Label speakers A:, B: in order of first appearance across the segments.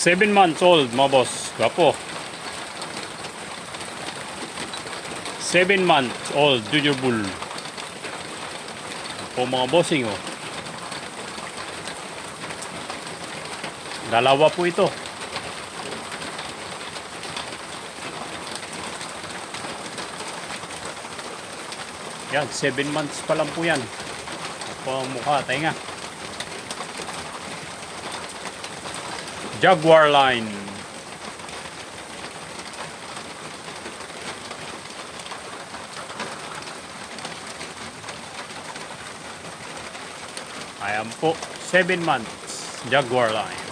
A: 7 months old mga boss. Gwapo. 7 months old Junior Bull. Po mga bossing oh. Dalawa po ito. Yan, 7 months pa lang po yan. Po ang mukha, tayo nga. Jaguar line. Ayan po, 7 months Jaguar line.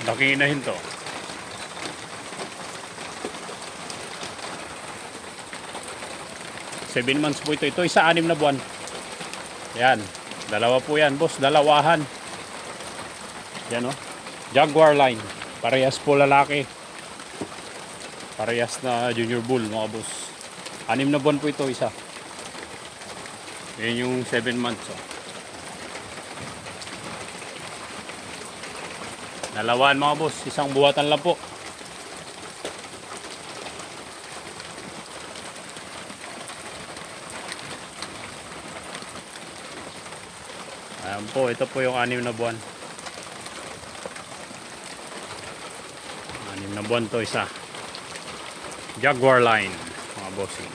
A: Laking inahin to. Seven months po ito. Ito isa 6 na buwan. Yan. Dalawa po yan, boss. Dalawahan. Yan o. Jaguar line. Parehas po lalaki. Parehas na Junior Bull mga boss. 6 na buwan po ito isa. Yan yung 7 months o. Dalawahan mga boss. Isang buwatan lang po. Ayan po, ito po yung 6 na buwan. 6 na buwan to isa. Jaguar line, mga bossing.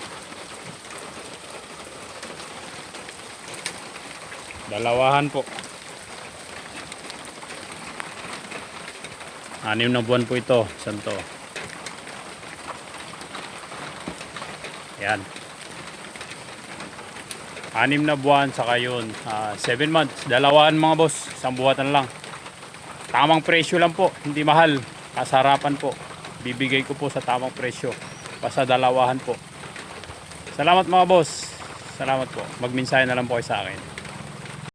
A: Dalawahan po. 6 na buwan po ito. Saan to? Yan. 6 na buwan, saka yun 7 months, dalawahan mga boss, isang buwatan lang. Tamang presyo lang po, hindi mahal, kasarapan po, bibigay ko po sa tamang presyo, basta dalawahan po. Salamat mga boss, salamat po, magmensahe na lang po kayo sa akin.